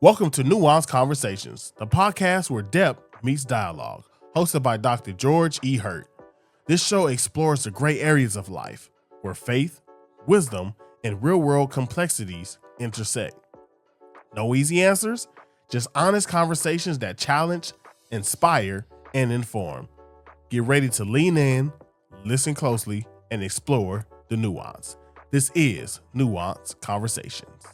Welcome to Nuanced Conversations, the podcast where depth meets dialogue, hosted by Dr. George E. Hurt. This show explores the gray areas of life, where faith, wisdom, and real-world complexities intersect. No easy answers, just honest conversations that challenge, inspire, and inform. Get ready to lean in, listen closely, and explore the nuance. This is Nuanced Conversations.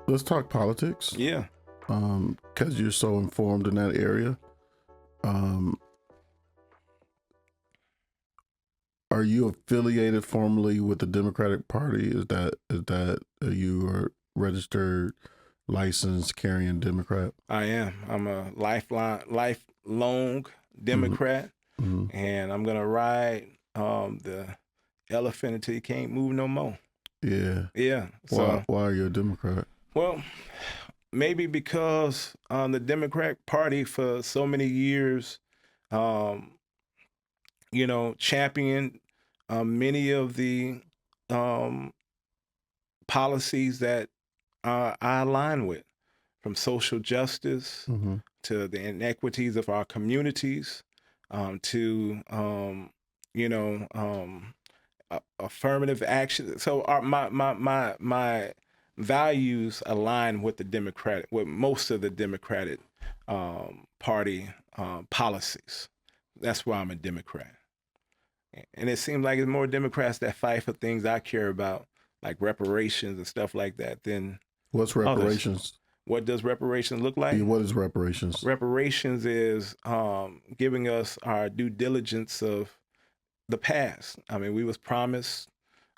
Let's talk politics. Yeah. Because you're so informed in that area. Are you affiliated formally with the Democratic Party? Is that you are registered, licensed, carrying Democrat? I am. I'm a lifelong Democrat, and I'm gonna ride the elephant until you can't move no more. Yeah. Yeah. So Why are you a Democrat? well, maybe because the Democratic Party for so many years, championed many of the policies that I align with, from social justice to the inequities of our communities, to affirmative action. So my values align with with most of the Democratic Party policies. That's why I'm a Democrat. And it seems like it's more Democrats that fight for things I care about, like reparations and stuff like that, than What's reparations? others. What does reparations look like? What is reparations? Reparations is giving us our due diligence of the past. I mean, we was promised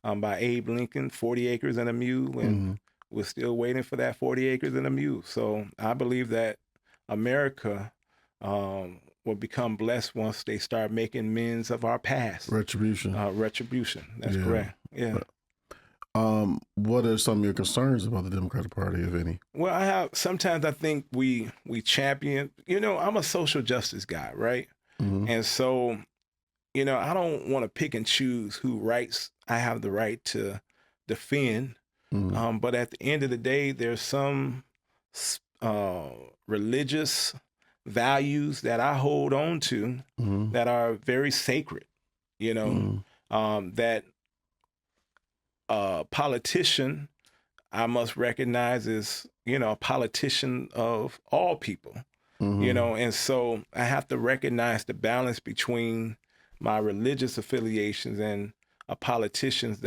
by Abe Lincoln 40 acres and a mule, and we're still waiting for that 40 acres and a mule. So I believe that America will become blessed once they start making amends of our past. Retribution. Retribution. That's correct. Yeah. What are some of your concerns about the Democratic Party, if any? Well, sometimes I think we champion, I'm a social justice guy, right? And so, I don't want to pick and choose who rights I have the right to defend. But at the end of the day, there's some religious values that I hold on to that are very sacred, that a politician I must recognize is, a politician of all people, and so I have to recognize the balance between my religious affiliations and a politician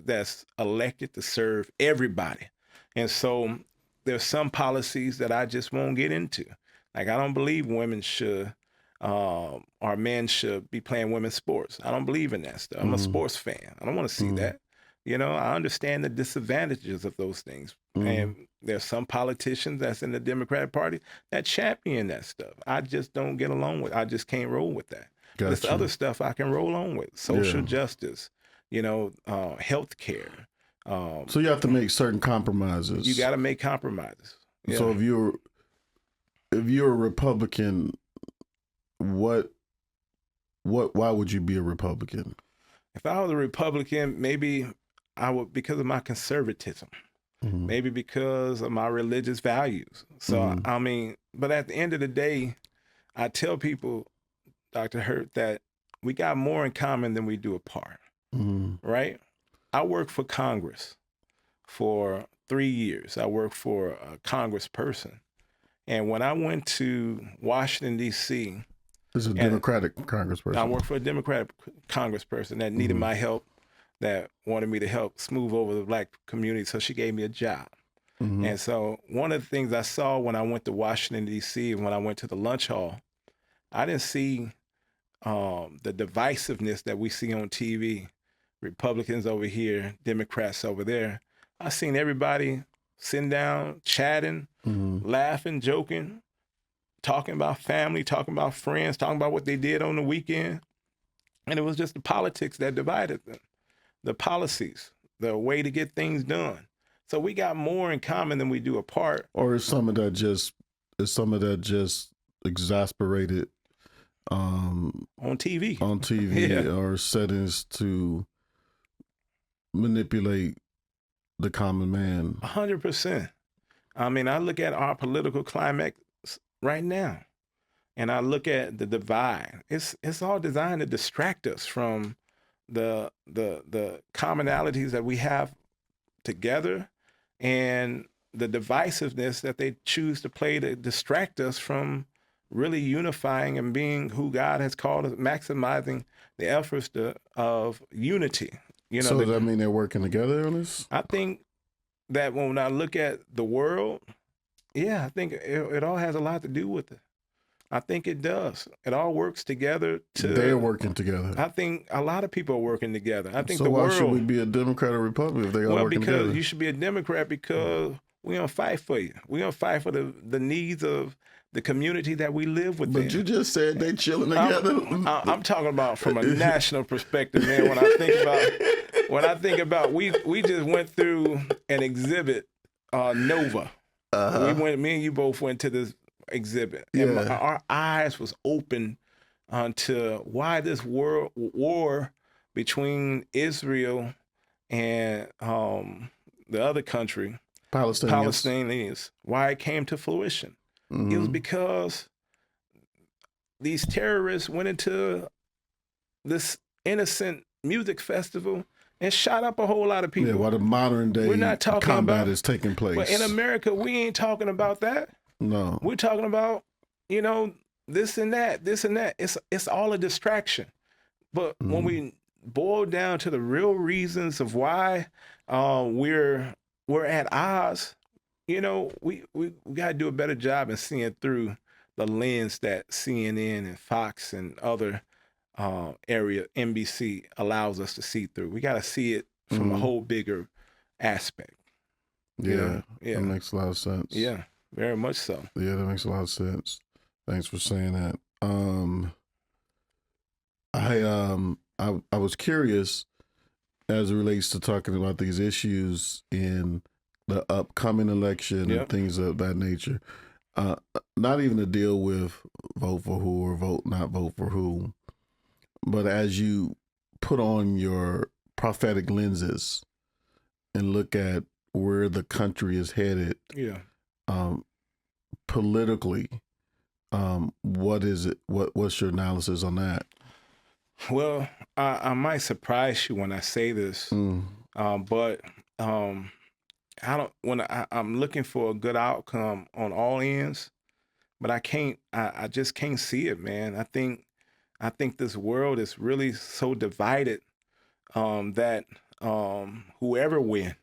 that's elected to serve everybody. And so there's some policies that I just won't get into. Like, I don't believe women should or men should be playing women's sports. I don't believe in that stuff. I'm a sports fan. I don't want to see that. I understand the disadvantages of those things. And there's some politicians that's in the Democratic Party that champion that stuff. I just don't get along with. I just can't roll with that. Gotcha. There's other stuff I can roll on with. Social justice, health care. So you have to make certain compromises. You got to make compromises. Yeah. So if you're a Republican, why would you be a Republican? If I was a Republican, maybe I would, because of my conservatism, maybe because of my religious values. So, but at the end of the day, I tell people, Dr. Hurt, that we got more in common than we do apart, right? I worked for Congress for 3 years. I worked for a congressperson. And when I went to Washington, D.C., this is a Democratic congressperson. I worked for a Democratic congressperson that needed my help, that wanted me to help smooth over the Black community, so she gave me a job. And so one of the things I saw when I went to Washington, D.C., and when I went to the lunch hall, I didn't see the divisiveness that we see on TV. Republicans over here, Democrats over there. I seen everybody sitting down, chatting, laughing, joking, talking about family, talking about friends, talking about what they did on the weekend. And it was just the politics that divided them, the policies, the way to get things done. So we got more in common than we do apart. Or is some of that just exasperated on TV? Or settings to manipulate the common man? 100%. I mean, I look at our political climate right now, and I look at the divide. It's all designed to distract us from the commonalities that we have together, and the divisiveness that they choose to play to distract us from really unifying and being who God has called us, maximizing the efforts of unity. You know, So does that mean they're working together on this? I think that when I look at the world, yeah, I think it all has a lot to do with it. I think it does. It all works together. They're working together. I think a lot of people are working together. I think So the why world. should we be a Democrat or Republican if they all Well, working because together? you should be a Democrat because we're gonna fight for you. We're gonna fight for the needs of the community that we live within. But you just said they chilling together. I'm talking about from a national perspective, man. When I think about, we just went through an exhibit, Nova. Me and you both went to this exhibit, and Yeah. our eyes was open to why this world war between Israel and the other country, Palestinians, why it came to fruition. It was because these terrorists went into this innocent music festival and shot up a whole lot of people. Yeah, while the modern day We're not talking combat about- is taking place. But in America, we ain't talking about that. No. We're talking about, this and that, this and that. It's all a distraction. But when we boil down to the real reasons of why we're at odds, we got to do a better job in seeing through the lens that CNN and Fox and other area NBC allows us to see through. We got to see it from a whole bigger aspect. Yeah, Yeah. that makes a lot of sense. Yeah, very much so. Yeah, that makes a lot of sense. Thanks for saying that. I was curious as it relates to talking about these issues in the upcoming election Yep. and things of that nature. Not even to deal with vote for who or vote not vote for who, but as you put on your prophetic lenses and look at where the country is headed Yeah. politically, what is it? What's your analysis on that? Well, I might surprise you when I say this, but I don't. When I'm looking for a good outcome on all ends, but I can't. I just can't see it, man. I think this world is really so divided that whoever wins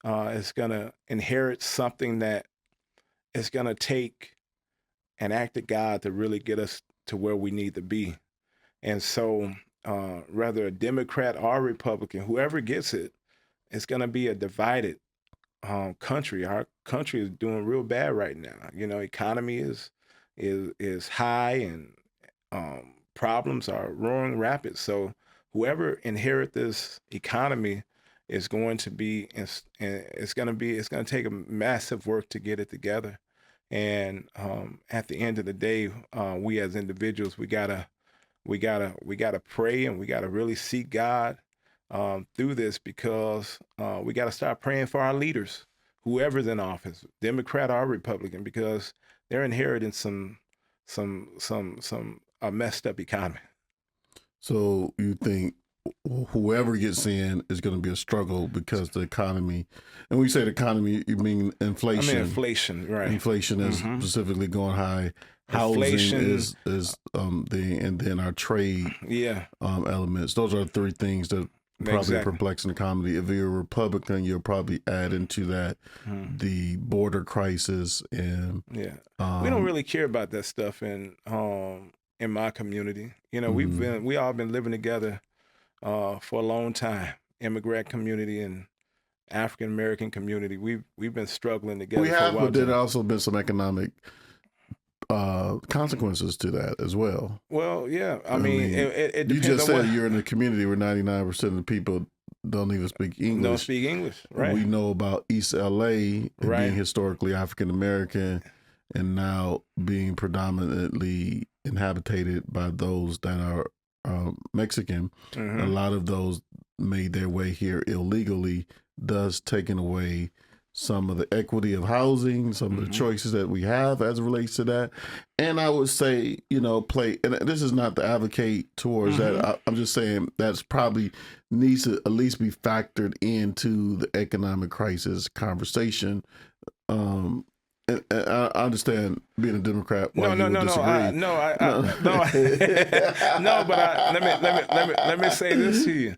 is gonna inherit something that is gonna take an act of God to really get us to where we need to be. And so, whether a Democrat or Republican, whoever gets it, it's going to be a divided country. Our country is doing real bad right now. Economy is high, and problems are roaring rapid. So, whoever inherit this economy is going to be, it's going to take a massive work to get it together. And at the end of the day, we as individuals, we gotta pray, and we gotta really seek God through this, because we gotta start praying for our leaders, whoever's in office, Democrat or Republican, because they're inheriting a messed up economy. So you think whoever gets in is going to be a struggle because the economy, and when you say the economy, you mean inflation. I mean inflation, right? Inflation is specifically going high. Housing is and then our trade elements. Those are three things that probably perplexing the economy. If you're a Republican, you'll probably add into that the border crisis and we don't really care about that stuff in my community. We all been living together for a long time. Immigrant community and African American community. We've been struggling together. We for a have, while. but there also been some economic consequences to that as well. Well, yeah. I mean, it depends. You just on said you're in a community where 99% of the people don't even speak English. Don't speak English, right? We know about East LA and Right. being historically African American and now being predominantly inhabited by those that are Mexican. A lot of those made their way here illegally, thus taking away some of the equity of housing, some of the choices that we have as it relates to that. And I would say, and this is not to advocate towards that. I'm just saying that's probably needs to at least be factored into the economic crisis conversation. And I understand being a Democrat. No. But let me say this to you.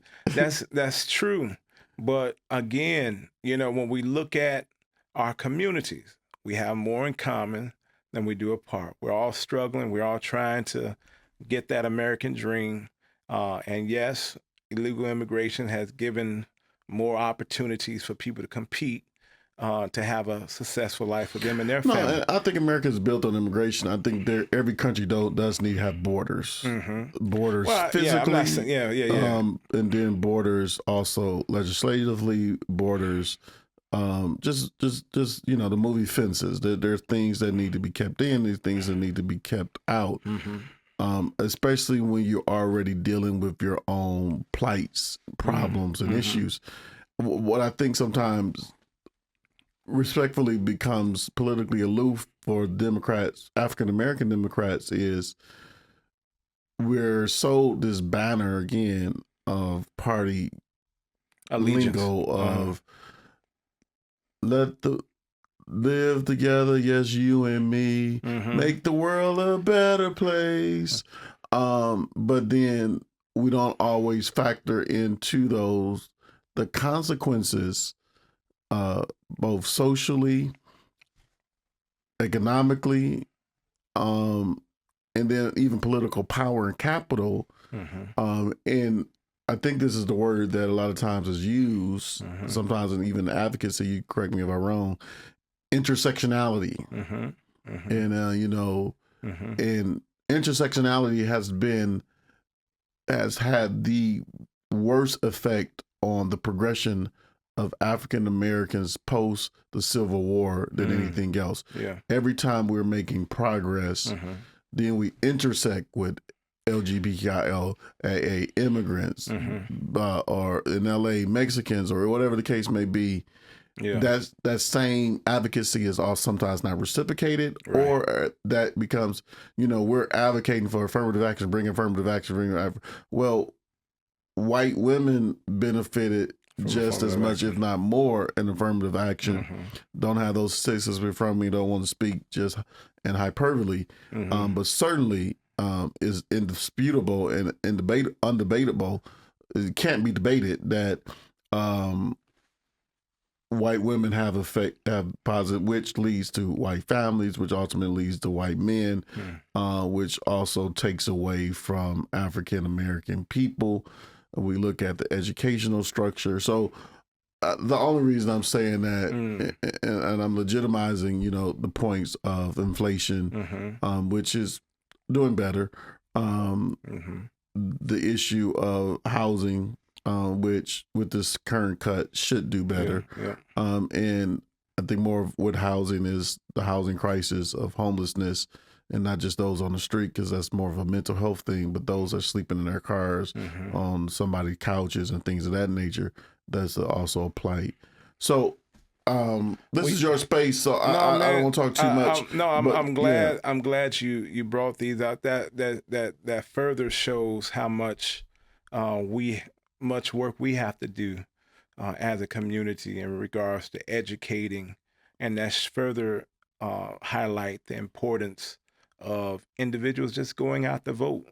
That's true. But again, when we look at our communities, we have more in common than we do apart. We're all struggling. We're all trying to get that American dream. And yes, illegal immigration has given more opportunities for people to compete, to have a successful life for them and their family. I think America is built on immigration. I think every country does need to have borders, borders physically, and then borders also legislatively, borders, just the movie Fences. There are things that need to be kept in, these things that need to be kept out. Especially when you're already dealing with your own plights, problems, and issues. What I think sometimes respectfully becomes politically aloof for Democrats, African American Democrats, is we're sold this banner again of party allegiance, lingo of let the live together, yes, you and me, make the world a better place. But then we don't always factor into the consequences, both socially, economically, and then even political power and capital. And I think this is the word that a lot of times is used, sometimes in even advocacy, you correct me if I'm wrong, intersectionality. And, and intersectionality has had the worst effect on the progression of African Americans post the Civil War than anything else. Every time we're making progress, then we intersect with LGBTQIA immigrants, or in LA, Mexicans, or whatever the case may be. That same advocacy is all sometimes not reciprocated, or that becomes, we're advocating for affirmative action, bring affirmative action, well, white women benefited just as much, if not more, in affirmative action. Don't have those statistics in front of me, don't want to speak just in hyperbole, but certainly is indisputable and undebatable. It can't be debated that white women have positive, which leads to white families, which ultimately leads to white men, which also takes away from African American people. We look at the educational structure. So the only reason I'm saying that, and I'm legitimizing, the points of inflation, which is doing better, the issue of housing, which with this current cut should do better. And I think more of what housing is the housing crisis of homelessness, and not just those on the street, because that's more of a mental health thing, but those are sleeping in their cars, on somebody's couches and things of that nature. That's also a plight. So this is your space, so I don't want to talk too much. I'm glad. Yeah. I'm glad you brought these out. That further shows how much much work we have to do as a community in regards to educating, and that's further highlight the importance of individuals just going out to vote,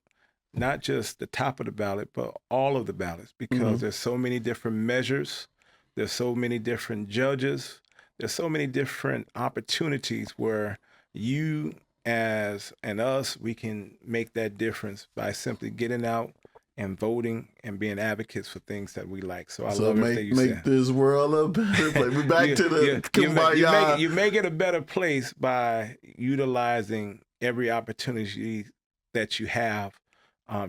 not just the top of the ballot, but all of the ballots, because there's so many different measures, there's so many different judges, there's so many different opportunities where you and us, we can make that difference by simply getting out and voting and being advocates for things that we like. So I love everything you said. Make this world a better place. We're back to the kumbaya. You make it a better place by utilizing every opportunity that you have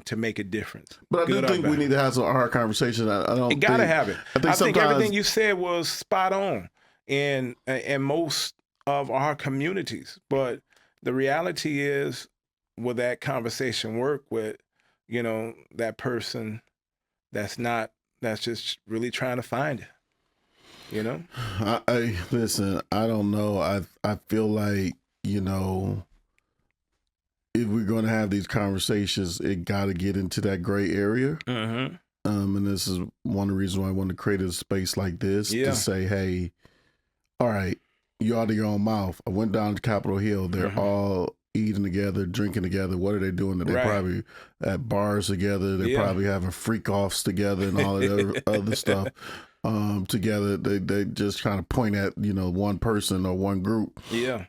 to make a difference. But I do think we need to have some hard conversations. You gotta have it. I think everything you said was spot on in most of our communities. But the reality is, will that conversation work with that person that's just really trying to find it? You know, I listen. I don't know. I feel like, you know, if we're going to have these conversations, it got to get into that gray area. Mm-hmm. And this is one of the reasons why I wanted to create a space like this to say, hey, all right, you out of your own mouth. I went down to Capitol Hill. They're all eating together, drinking together. What are they doing? They're probably at bars together. They're probably having freak offs together and all of that other stuff together. They just kind of point at, you know, one person or one group. Yeah.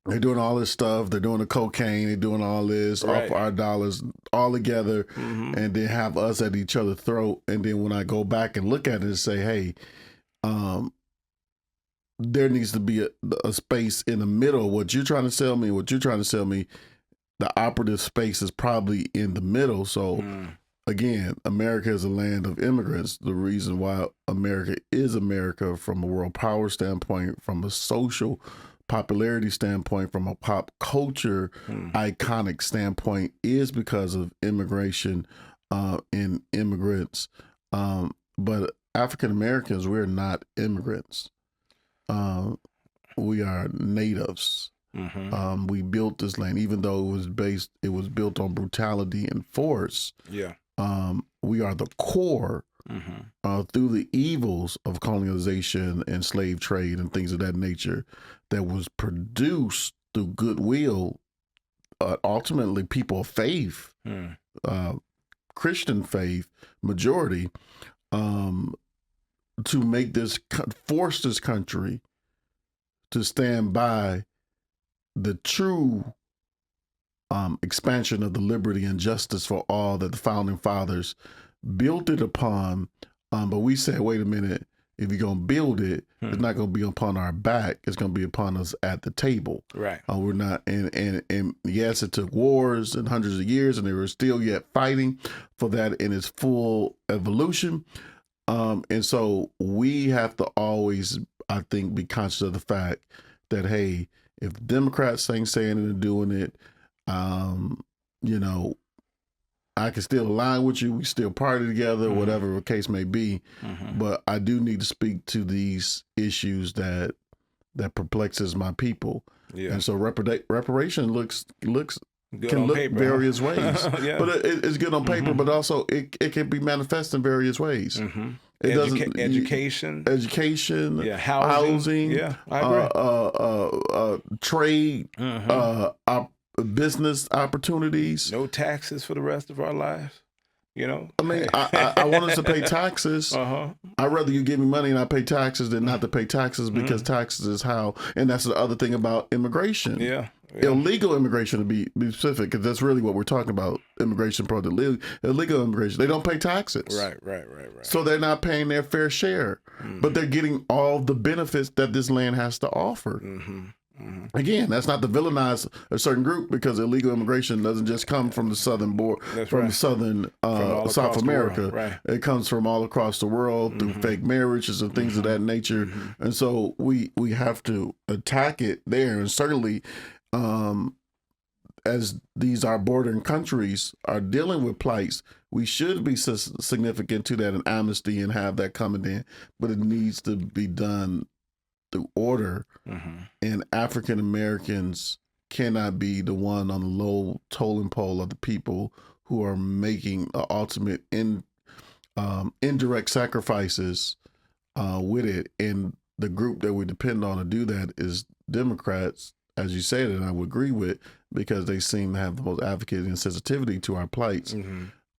They're doing all this stuff. They're doing the cocaine. They're doing all this off our dollars all together, and then have us at each other's throat. And then when I go back and look at it and say, hey, there needs to be a space in the middle. What you're trying to sell me, the operative space is probably in the middle. So again, America is a land of immigrants. The reason why America is America from a world power standpoint, from a social popularity standpoint, from a pop culture iconic standpoint, is because of immigration and immigrants. But African Americans, we're not immigrants. We are natives. We built this land, even though it was built on brutality and force. Yeah. We are the core through the evils of colonization and slave trade and things of that nature that was produced through goodwill, ultimately people of faith, Christian faith, majority, to make force this country to stand by the true expansion of the liberty and justice for all that the founding fathers built it upon. But we said, wait a minute, if you're going to build it, it's not going to be upon our back. It's going to be upon us at the table. Right. We're not, and yes, it took wars and hundreds of years, and they were still yet fighting for that in its full evolution. And so we have to always, I think, be conscious of the fact that, hey, if the Democrats ain't saying it and doing it, you know, I can still align with you. We still party together, whatever the case may be. But I do need to speak to these issues that perplexes my people. Yeah. And so reparation can look paper, various ways. But it's good on paper, but also it can be manifest in various ways. It doesn't education, yeah, housing, yeah, I agree. Trade, business opportunities. No taxes for the rest of our lives. You know, I mean, I want us to pay taxes. I'd rather you give me money and I pay taxes than not to pay taxes, because taxes is how, and that's the other thing about immigration. Yeah. Illegal immigration, to be specific, because that's really what we're talking about. Immigration, illegal immigration. They don't pay taxes. Right. So they're not paying their fair share, but they're getting all the benefits that this land has to offer. Again, that's not to villainize a certain group, because illegal immigration doesn't just come from the southern South America. Right. It comes from all across the world through fake marriages and things of that nature. And so we have to attack it there. And certainly, as these our bordering countries are dealing with plights, we should be significant to that, and amnesty, and have that coming in. But it needs to be done through order, and African Americans cannot be the one on the low totem pole of the people who are making ultimate indirect sacrifices with it. And the group that we depend on to do that is Democrats, as you said, and I would agree with, because they seem to have the most advocacy and sensitivity to our plights.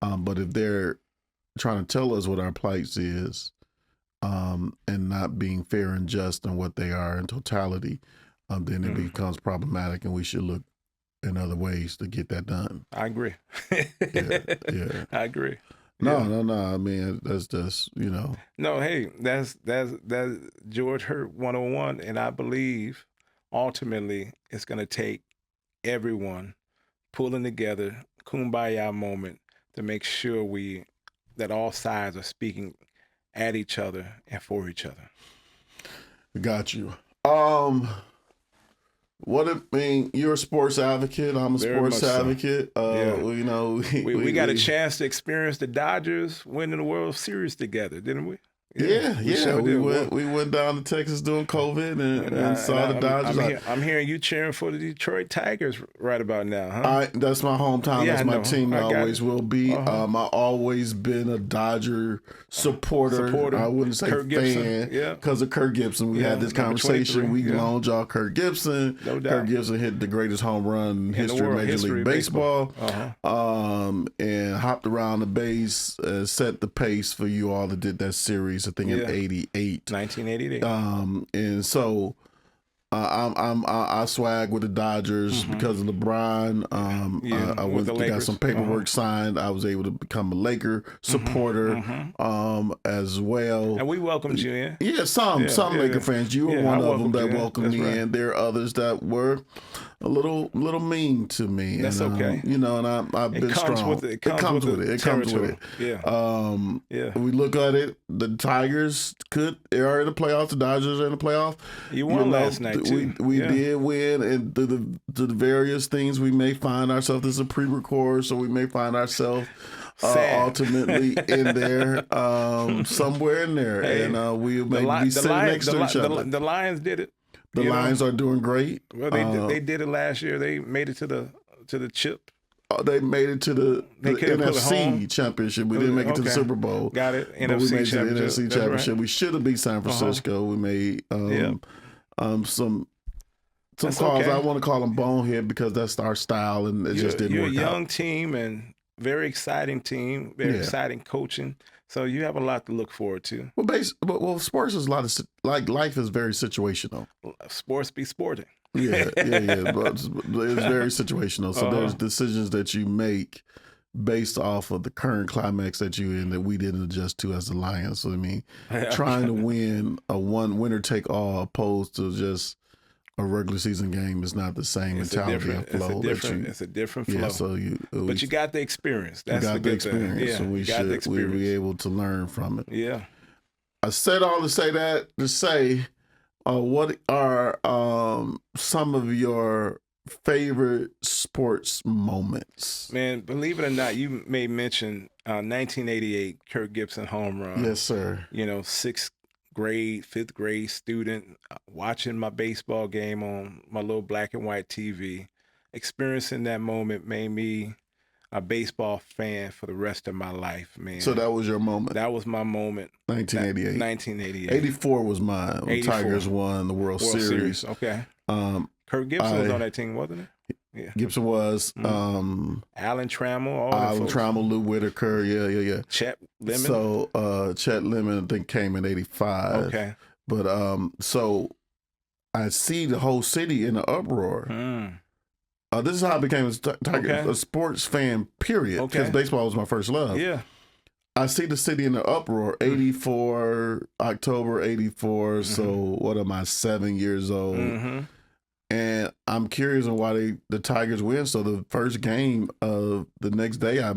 But if they're trying to tell us what our plights is, and not being fair and just in what they are in totality, then it becomes problematic, and we should look in other ways to get that done. I agree. Yeah. I agree. No. I mean, that's just, you know. No, hey, that's George Hurt 101, and I believe ultimately it's going to take everyone pulling together, kumbaya moment, to make sure that all sides are speaking at each other and for each other. Got you. You're a sports advocate. I'm a sports advocate. You know, we got a chance to experience the Dodgers winning the World Series together, didn't we? We went down to Texas during COVID and saw the Dodgers. I'm hearing you cheering for the Detroit Tigers right about now, huh? That's my hometown. That's my team. I always will be. I've always been a Dodger supporter. I wouldn't say Kirk fan because of Kirk Gibson. We had this conversation. We loaned y'all Kirk Gibson. No doubt. Kirk Gibson hit the greatest home run in history of Major League Baseball. And hopped around the base, set the pace for you all that did that series, I think in 1988. And so I swag with the Dodgers because of LeBron. I went got some paperwork signed. I was able to become a Laker supporter as well. And we welcomed you in. Yeah, some Laker fans. You were one of them that welcomed me in. There are others that were a little mean to me. That's okay. And I've been strong. It comes with it. Yeah. We look at it. The Tigers are in the playoffs. The Dodgers are in the playoffs. You won last night too. We did win, and through the various things, we may find ourselves as a pre-record, so we may find ourselves ultimately in there, somewhere in there, and we may be sitting next to each other. The Lions did it. The Lions are doing great. Well, they did it last year. They made it to the chip. They made it to the NFC Championship. We didn't make it to the Super Bowl. Got it. NFC we made it to the NFC Championship. Right. We should have beat San Francisco. We made some calls. Okay. I want to call them bonehead because that's our style, and it just didn't work out. You're a young team and very exciting team, very exciting coaching. So you have a lot to look forward to. Well, sports is a lot of life is very situational. Sports be sporting. Yeah. But it's very situational. So there's decisions that you make based off of the current climax that you're in that we didn't adjust to as the Lions. So trying to win a winner take all opposed to just a regular season game is not the same mentality and flow. It's a different flow. Yeah, so but you got the experience. That's the good experience. Thing. Yeah, so we be able to learn from it. Yeah. I said all to say that to say, what are some of your favorite sports moments? Man, believe it or not, you may mention 1988 Kirk Gibson home run. Yes, sir. 6th grade, 5th grade student watching my baseball game on my little black and white TV. Experiencing that moment made me a baseball fan for the rest of my life, man. So that was your moment? That was my moment. 1988. 1988. 84 was mine when Tigers won the World Series. Okay. Kirk Gibson was on that team, wasn't he? Yeah. Gibson was. Alan Trammell, Lou Whitaker, yeah. Chet Lemon. So Chet Lemon, I think, came in 85. Okay. But so I see the whole city in an uproar. This is how I became a sports fan, period. Because baseball was my first love. Yeah. I see the city in an uproar. 84, October 84. So what am I, 7 years old? And I'm curious on why the Tigers win. So the first game of the next day, I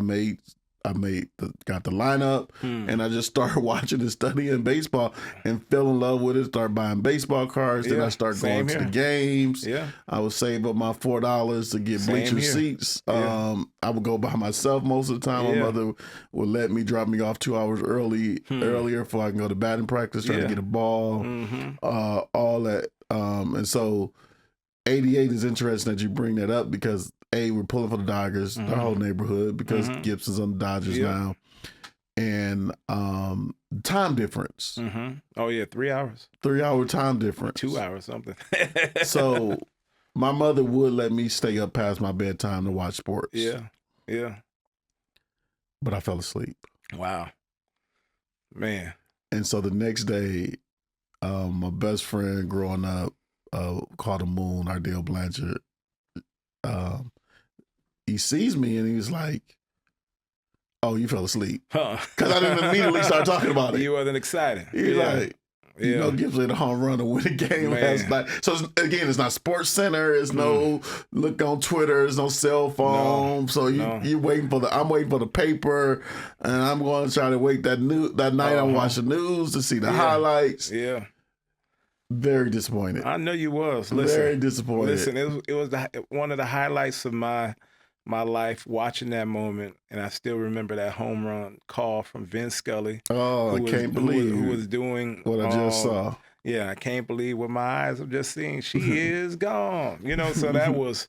got the lineup, and I just started watching and studying baseball and fell in love with it. Started buying baseball cards. Then I started going to the games. Yeah, I would save up my $4 to get bleacher seats. I would go by myself most of the time. My mother would let me drop me off 2 hours earlier before I can go to batting practice, try to get a ball, all that. And so 88 is interesting that you bring that up because we're pulling for the Dodgers, the whole neighborhood, because Gibson's on the Dodgers now, and time difference. Oh yeah, 3 hours. 3 hour time difference. 2 hours something. So my mother would let me stay up past my bedtime to watch sports. Yeah. But I fell asleep. Wow, man. And so the next day, my best friend growing up, called him Moon, Ardell Blanchard. He sees me and he was like, "Oh, you fell asleep." Because I didn't immediately start talking about it. You wasn't excited. He's like, Gibson hit a home run to win a game last night. So again, it's not Sports Center. It's no look on Twitter. It's no cell phone. So you're waiting for I'm waiting for the paper, and I'm going to try to wait that night. I'm watching the news to see the highlights. Yeah. Very disappointed. I know you was. Very disappointed. Listen, it was one of the highlights of my my life watching that moment, and I still remember that home run call from Vin Scully. Oh, I can't believe who was doing what I just saw. Yeah, I can't believe what my eyes have just seen. She is gone. You know, so that was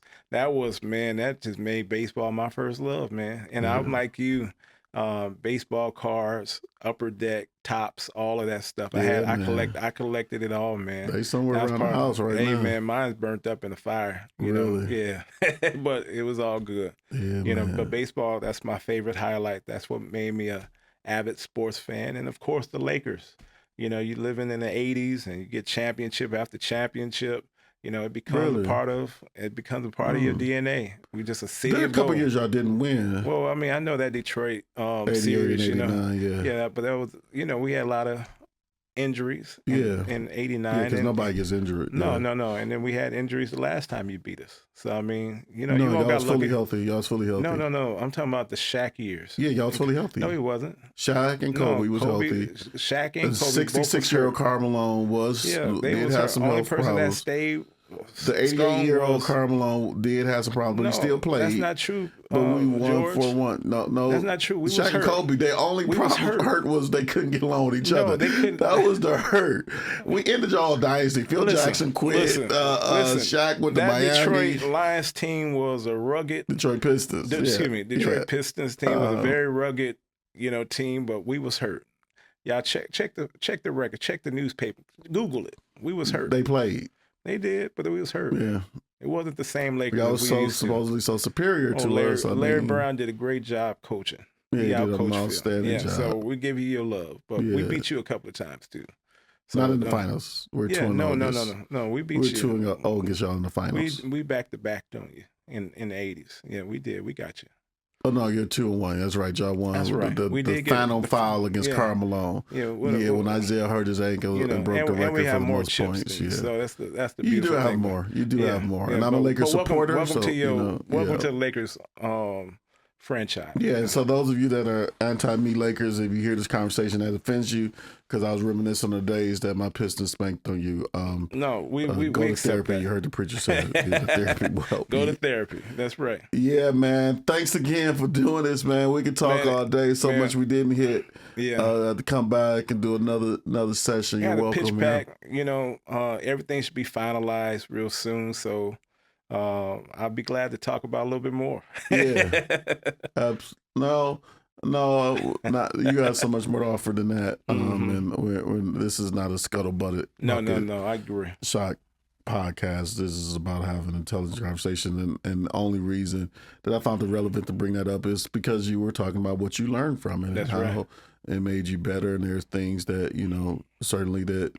man, that just made baseball my first love, man. And I'm like you. Baseball cards, upper deck, tops, all of that stuff. I collected it all, man. They somewhere around the house right now. Hey, man, mine's burnt up in the fire. You know? Yeah. But it was all good. Yeah, you know, but baseball, that's my favorite highlight. That's what made me a avid sports fan. And of course the Lakers. You know, you living in the 80s and you get championship after championship. You know, it becomes a part of your DNA. We just a city. There a couple years y'all didn't win. Well, I mean, I know that Detroit series, you know, yeah, but that was, you know, we had a lot of injuries. In '89, because nobody gets injured. No, and then we had injuries the last time you beat us. So I mean, you know, y'all was fully healthy. Y'all was fully healthy. No. I'm talking about the Shaq years. Yeah, y'all was fully healthy. No, he wasn't. Shaq and Kobe was healthy. Shaq and Kobe. 66-year-old Karl Malone was. Yeah, they was had some only health person problems. that stayed. The 88-year-old Karl Malone did have some problems, but he still played. That's not true. But we won George. 4-1. No, that's not true. We Shaq was and Kobe, their only problem hurt was they couldn't get along with each other. They couldn't. That was the hurt. We ended y'all dynasty. Phil Jackson quit. Shaq went to Miami. That Detroit Lions team was a rugged. Detroit Pistons. Detroit Pistons team was a very rugged, you know, team. But we was hurt. Y'all check the record. Check the newspaper. Google it. We was hurt. They played. They did, but we was hurt. Yeah. It wasn't the same Lakers. Y'all was supposedly so superior to us. Larry Brown did a great job coaching. Yeah, he did an outstanding job. So we give you your love, but we beat you a couple of times too. So, not in the finals. We're 2-0. No. We beat you. We're 2-0 against y'all in the finals. We back to back, don't you? In the 80s. Yeah, we did. We got you. Oh no, you're 2-1. That's right. Y'all won. That's right. The final foul against Karl Malone. When Isaiah hurt his ankle and broke the record for the most points. Yeah. So that's the beautiful You do thing. have more. You do have more. And I'm a Lakers supporter. Welcome to the Lakers franchise. Yeah. So those of you that are anti-me Lakers, if you hear this conversation that offends you, because I was reminiscing on the days that my Pistons spanked on you. We go to accept therapy. that. You heard the preacher say it. Therapy will help Go to therapy. That's right. Yeah, man. Thanks again for doing this, man. We could talk all day. So much we didn't hit. Yeah. To come back and do another session. You're welcome. Pitch back. You know, everything should be finalized real soon. So I'll be glad to talk about a little bit more. Yeah. No, not you got so much more to offer than that. And this is not a scuttlebutt. No, I agree. Shock podcast. This is about having an intelligent conversation, and the only reason that I found it relevant to bring that up is because you were talking about what you learned from it. That's and how right. It made you better, and there's things that, you know, certainly that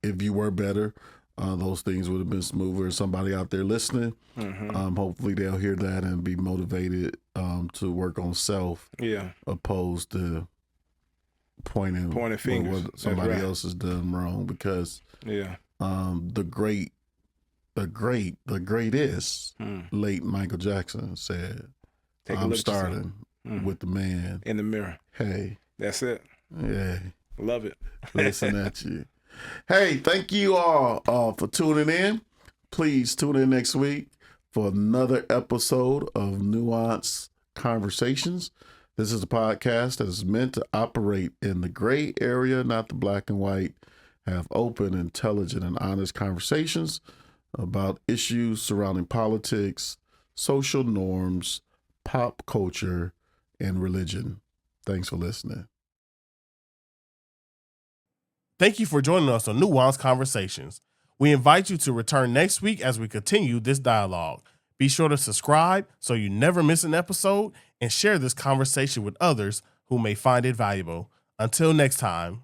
if you were better, those things would have been smoother. Somebody out there listening, hopefully they'll hear that and be motivated to work on self, opposed to pointing fingers what somebody else has done wrong. Because the greatest late Michael Jackson said, "I'm starting with the man in the mirror." Hey, that's it. Yeah, love it. Listen at you. Hey, thank you all for tuning in. Please tune in next week for another episode of Nuanced Conversations. This is a podcast that is meant to operate in the gray area, not the black and white, have open, intelligent, and honest conversations about issues surrounding politics, social norms, pop culture, and religion. Thanks for listening. Thank you for joining us on Nuanced Conversations. We invite you to return next week as we continue this dialogue. Be sure to subscribe so you never miss an episode, and share this conversation with others who may find it valuable. Until next time,